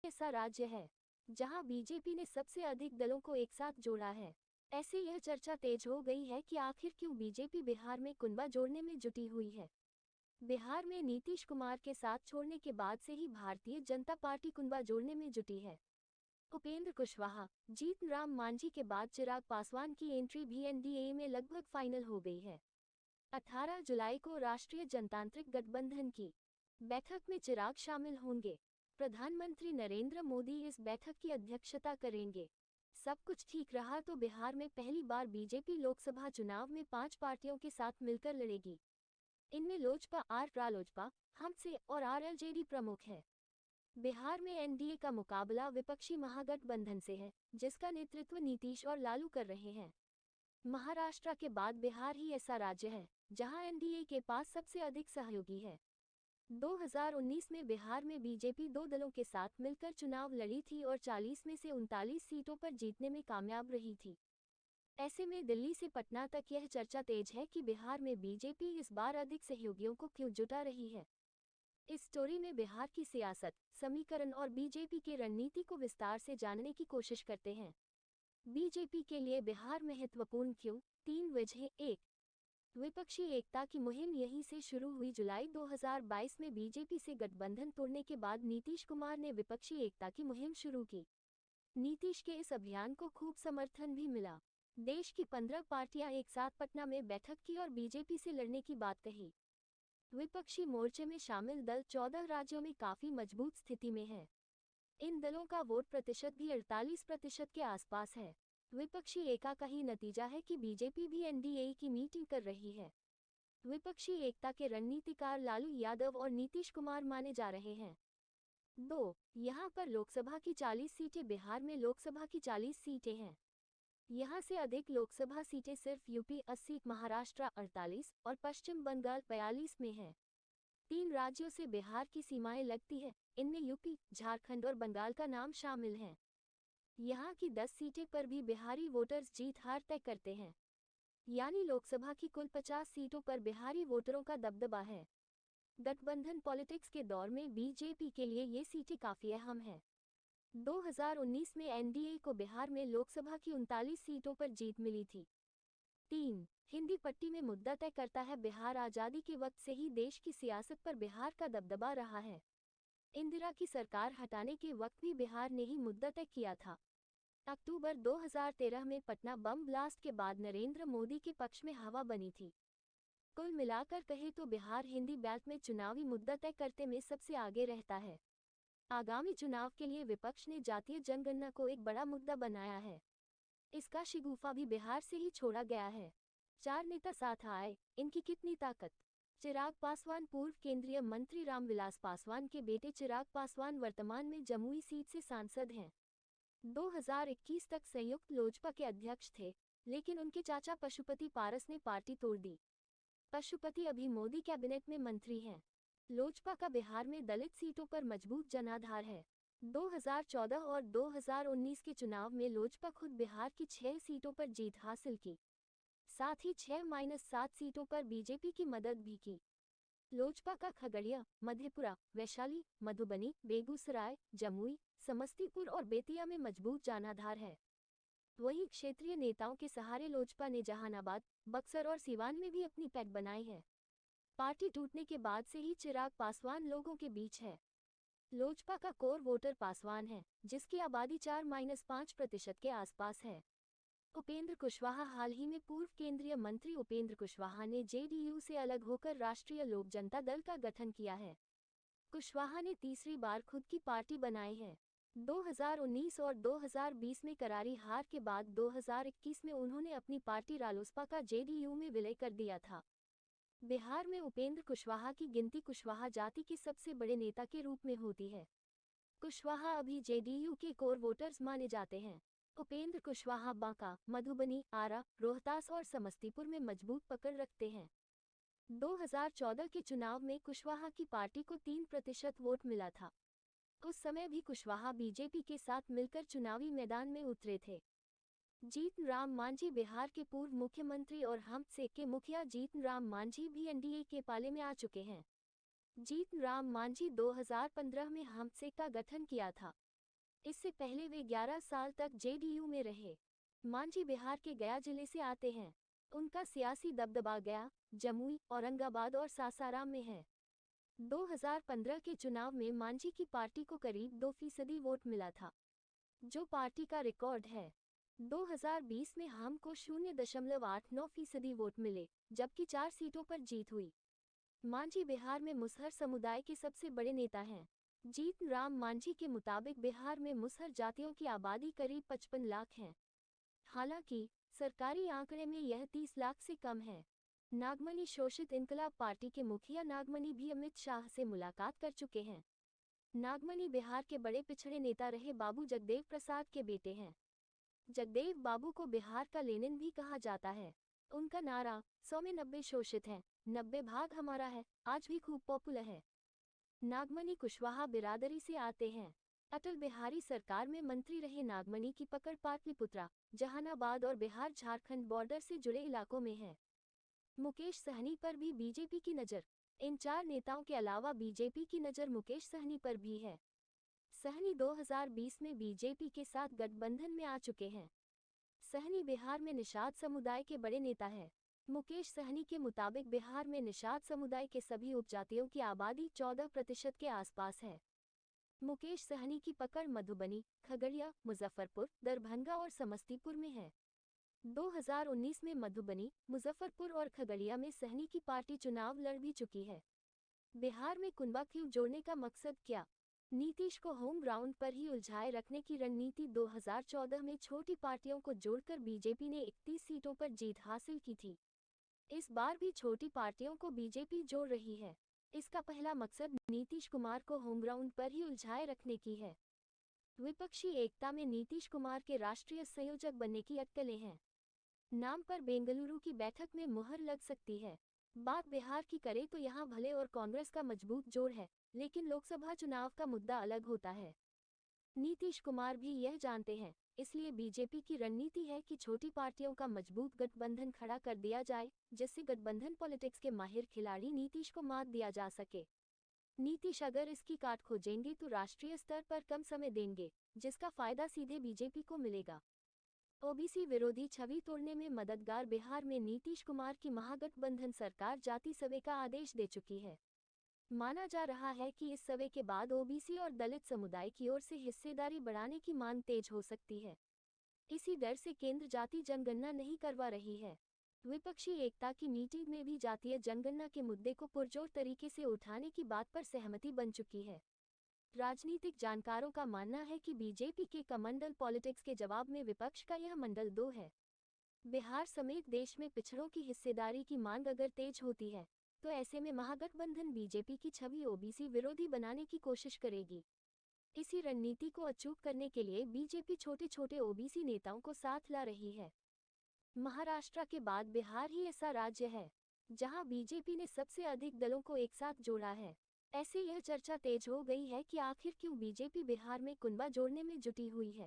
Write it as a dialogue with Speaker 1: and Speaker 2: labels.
Speaker 1: ऐसा राज्य है जहां बीजेपी ने सबसे अधिक दलों को एक साथ जोड़ा है। ऐसे यह चर्चा तेज हो गई है कि आखिर क्यों बीजेपी बिहार में कुनबा जोड़ने में जुटी हुई है। बिहार में नीतीश कुमार के साथ छोड़ने के बाद से ही भारतीय जनता पार्टी कुनबा जोड़ने में जुटी है। उपेंद्र कुशवाहा, जीतन राम मांझी के बाद चिराग पासवान की एंट्री भी एनडीए में लगभग फाइनल हो गई है। 18 जुलाई को राष्ट्रीय जनतांत्रिक गठबंधन की बैठक में चिराग शामिल होंगे। प्रधानमंत्री नरेंद्र मोदी इस बैठक की अध्यक्षता करेंगे। सब कुछ ठीक रहा तो बिहार में पहली बार बीजेपी लोकसभा चुनाव में 5 पार्टियों के साथ मिलकर लड़ेगी। इनमें लोजपा, रालोजपा, हमसे और आरएलजेडी प्रमुख है। बिहार में एनडीए का मुकाबला विपक्षी महागठबंधन से है, जिसका नेतृत्व नीतीश और लालू कर रहे हैं। महाराष्ट्र के बाद बिहार ही ऐसा राज्य है जहां एनडीए के पास सबसे अधिक सहयोगी है। 2019 में बिहार में बीजेपी 2 दलों के साथ मिलकर चुनाव लड़ी थी और 40 में से 39 सीटों पर जीतने में कामयाब रही थी। ऐसे में दिल्ली से पटना तक यह चर्चा तेज है कि बिहार में बीजेपी इस बार अधिक सहयोगियों को क्यों जुटा रही है। इस स्टोरी में बिहार की सियासत, समीकरण और बीजेपी की रणनीति को विस्तार से जानने की कोशिश करते हैं। बीजेपी के लिए बिहार महत्वपूर्ण क्यों? 3 वजह। 1, विपक्षी एकता की मुहिम यहीं से शुरू हुई। जुलाई 2022 में बीजेपी से गठबंधन तोड़ने के बाद नीतीश कुमार ने विपक्षी एकता की मुहिम शुरू की। नीतीश के इस अभियान को खूब समर्थन भी मिला। देश की 15 पार्टियां एक साथ पटना में बैठक की और बीजेपी से लड़ने की बात कही। विपक्षी मोर्चे में शामिल दल 14 राज्यों में काफी मजबूत स्थिति में है। इन दलों का वोट प्रतिशत भी 48% के आसपास है। विपक्षी एकता का ही नतीजा है कि बीजेपी भी एनडीए की मीटिंग कर रही है। विपक्षी एकता के रणनीतिकार लालू यादव और नीतीश कुमार माने जा रहे हैं। 2, यहां पर लोकसभा की 40 सीटें, बिहार में लोकसभा की 40 सीटें हैं। यहां से अधिक लोकसभा सीटें सिर्फ यूपी 80, महाराष्ट्र 48 और पश्चिम बंगाल 42 में हैं। 3 राज्यों से बिहार की सीमाएं लगती है, इनमें यूपी, झारखंड और बंगाल का नाम शामिल हैं। यहाँ की 10 सीटें पर भी बिहारी वोटर्स जीत हार तय करते हैं, यानी लोकसभा की कुल 50 सीटों पर बिहारी वोटरों का दबदबा है। गठबंधन पॉलिटिक्स के दौर में बीजेपी के लिए ये सीटें काफी अहम हैं। 2019 में एनडीए को बिहार में लोकसभा की 39 सीटों पर जीत मिली थी। 3, हिंदी पट्टी में मुद्दा तय करता है। बिहार आजादी के वक्त से ही देश की सियासत पर बिहार का दबदबा रहा है। इंदिरा की सरकार हटाने के वक्त भी बिहार ने ही मुद्दा तय किया था। अक्टूबर 2013 में पटना बम ब्लास्ट के बाद नरेंद्र मोदी के पक्ष में हवा बनी थी। कुल मिलाकर कहे तो बिहार हिंदी बेल्ट में चुनावी मुद्दा तय करते में सबसे आगे रहता है। आगामी चुनाव के लिए विपक्ष ने जातीय जनगणना को एक बड़ा मुद्दा बनाया है। इसका शिगुफा भी बिहार से ही छोड़ा गया है। 4 नेता साथ आए, इनकी कितनी ताकत। चिराग पासवान, पूर्व केंद्रीय मंत्री रामविलास पासवान के बेटे चिराग पासवान वर्तमान में जमुई सीट से सांसद हैं। 2021 तक संयुक्त लोजपा के अध्यक्ष थे, लेकिन उनके चाचा पशुपति पारस ने पार्टी तोड़ दी। पशुपति अभी मोदी कैबिनेट में मंत्री हैं। लोजपा का बिहार में दलित सीटों पर मजबूत जनाधार है। 2014 और 2019 के चुनाव में लोजपा खुद बिहार की 6 सीटों पर जीत हासिल की, साथ ही 6-7 सीटों पर बीजेपी की मदद भी की। लोजपा का खगड़िया, मधेपुरा, वैशाली, मधुबनी, बेगूसराय, जमुई, समस्तीपुर और बेतिया में मजबूत जनाधार है। वहीं क्षेत्रीय नेताओं के सहारे लोजपा ने जहानाबाद, बक्सर और सीवान में भी अपनी पैठ बनाई है। पार्टी टूटने के बाद से ही चिराग पासवान लोगों के बीच है। लोजपा का कोर वोटर पासवान है, जिसकी आबादी 4-5% के आसपास है। उपेंद्र कुशवाहा, हाल ही में पूर्व केंद्रीय मंत्री उपेंद्र कुशवाहा ने जेडीयू से अलग होकर राष्ट्रीय लोक जनता दल का गठन किया है। कुशवाहा ने तीसरी बार खुद की पार्टी बनाई है। 2019 और 2020 में करारी हार के बाद 2021 में उन्होंने अपनी पार्टी रालोसपा का जेडीयू में विलय कर दिया था। बिहार में उपेंद्र कुशवाहा की गिनती कुशवाहा जाति के सबसे बड़े नेता के रूप में होती है। कुशवाहा अभी जेडीयू के कोर वोटर्स माने जाते हैं। उपेंद्र कुशवाहा बांका, मधुबनी, आरा, रोहतास और समस्तीपुर में मजबूत पकड़ रखते हैं। 2014 के चुनाव में कुशवाहा की पार्टी को 3% वोट मिला था। उस समय भी कुशवाहा बीजेपी के साथ मिलकर चुनावी मैदान में उतरे थे। जीतन राम मांझी, बिहार के पूर्व मुख्यमंत्री और हमसे के मुखिया जीतन राम मांझी भी एनडीए के पाले में आ चुके हैं। जीतन राम मांझी 2015 में हमसे का गठन किया था। इससे पहले वे 11 साल तक जेडीयू में रहे। मांझी बिहार के गया जिले से आते हैं। उनका सियासी दबदबा गया, जमुई, औरंगाबाद और सासाराम में है। 2015 के चुनाव में मांझी की पार्टी को करीब 2% वोट मिला था, जो पार्टी का रिकॉर्ड है। 2020 में हम को 0.89% वोट मिले, जबकि 4 सीटों पर जीत हुई। मांझी बिहार में मुसहर समुदाय के सबसे बड़े नेता हैं। जीतन राम मांझी के मुताबिक बिहार में मुसहर जातियों की आबादी करीब 55 लाख है। हालांकि सरकारी आंकड़े में यह 30 लाख से कम है। नागमणि शोषित इनकलाब पार्टी के मुखिया नागमणि भी अमित शाह से मुलाकात कर चुके हैं। नागमणि बिहार के बड़े पिछड़े नेता रहे बाबू जगदेव प्रसाद के बेटे हैं। जगदेव बाबू को बिहार का लेनिन भी कहा जाता है। उनका नारा 100 में 90 शोषित हैं, 90 भाग हमारा है, आज भी खूब पॉपुलर है। नागमणि कुशवाहा बिरादरी से आते हैं। अटल बिहारी सरकार में मंत्री रहे नागमणि की पकड़ पाटलिपुत्रा, जहानाबाद और बिहार झारखंड बॉर्डर से जुड़े इलाकों में है। मुकेश सहनी पर भी बीजेपी की नज़र। इन 4 नेताओं के अलावा बीजेपी की नज़र मुकेश सहनी पर भी है। सहनी 2020 में बीजेपी के साथ गठबंधन में आ चुके हैं। सहनी बिहार में निषाद समुदाय के बड़े नेता है। मुकेश सहनी के मुताबिक बिहार में निषाद समुदाय के सभी उपजातियों की आबादी 14% के आसपास है। मुकेश सहनी की पकड़ मधुबनी, खगड़िया, मुजफ्फरपुर, दरभंगा और समस्तीपुर में है। 2019 में मधुबनी, मुजफ्फरपुर और खगड़िया में सहनी की पार्टी चुनाव लड़ भी चुकी है। बिहार में कुनबा क्यों जोड़ने का मकसद क्या? नीतीश को होम ग्राउंड पर ही उलझाए रखने की रणनीति। 2014 में छोटी पार्टियों को जोड़कर बीजेपी ने 31 सीटों पर जीत हासिल की थी। इस बार भी छोटी पार्टियों को बीजेपी जोड़ रही है। इसका पहला मकसद नीतीश कुमार को होम ग्राउंड पर ही उलझाए रखने की है। विपक्षी एकता में नीतीश कुमार के राष्ट्रीय संयोजक बनने की अटकलें हैं। नाम पर बेंगलुरु की बैठक में मुहर लग सकती है। बात बिहार की करें तो यहाँ भले और कांग्रेस का मजबूत जोड़ है, लेकिन लोकसभा चुनाव का मुद्दा अलग होता है। नीतीश कुमार भी यह जानते हैं, इसलिए बीजेपी की रणनीति है कि छोटी पार्टियों का मजबूत गठबंधन खड़ा कर दिया जाए, जिससे गठबंधन पॉलिटिक्स के माहिर खिलाड़ी नीतीश को मात दिया जा सके। नीतीश अगर इसकी काट खोजेंगे तो राष्ट्रीय स्तर पर कम समय देंगे, जिसका फायदा सीधे बीजेपी को मिलेगा। ओबीसी विरोधी छवि तोड़ने में मददगार बिहार में नीतीश कुमार की महागठबंधन सरकार जाति सर्वे का आदेश दे चुकी है। माना जा रहा है कि इस सर्वे के बाद ओबीसी और दलित समुदाय की ओर से हिस्सेदारी बढ़ाने की मांग तेज हो सकती है। इसी डर से केंद्र जाति जनगणना नहीं करवा रही है। विपक्षी एकता की मीटिंग में भी जातीय जनगणना के मुद्दे को पुरजोर तरीके से उठाने की बात पर सहमति बन चुकी है। राजनीतिक जानकारों का मानना है कि बीजेपी के कमंडल पॉलिटिक्स के जवाब में विपक्ष का यह मंडल 2 है। बिहार समेत देश में पिछड़ों की हिस्सेदारी की मांग अगर तेज होती है, तो ऐसे में महागठबंधन बीजेपी की छवि ओबीसी विरोधी बनाने की कोशिश करेगी। इसी रणनीति को अचूक करने के लिए बीजेपी छोटे छोटे ओबीसी नेताओं को साथ ला रही है। महाराष्ट्र के बाद बिहार ही ऐसा राज्य है जहां बीजेपी ने सबसे अधिक दलों को एक साथ जोड़ा है। ऐसे यह चर्चा तेज हो गई है कि आखिर क्यों बीजेपी बिहार में कुनबा जोड़ने में जुटी हुई है।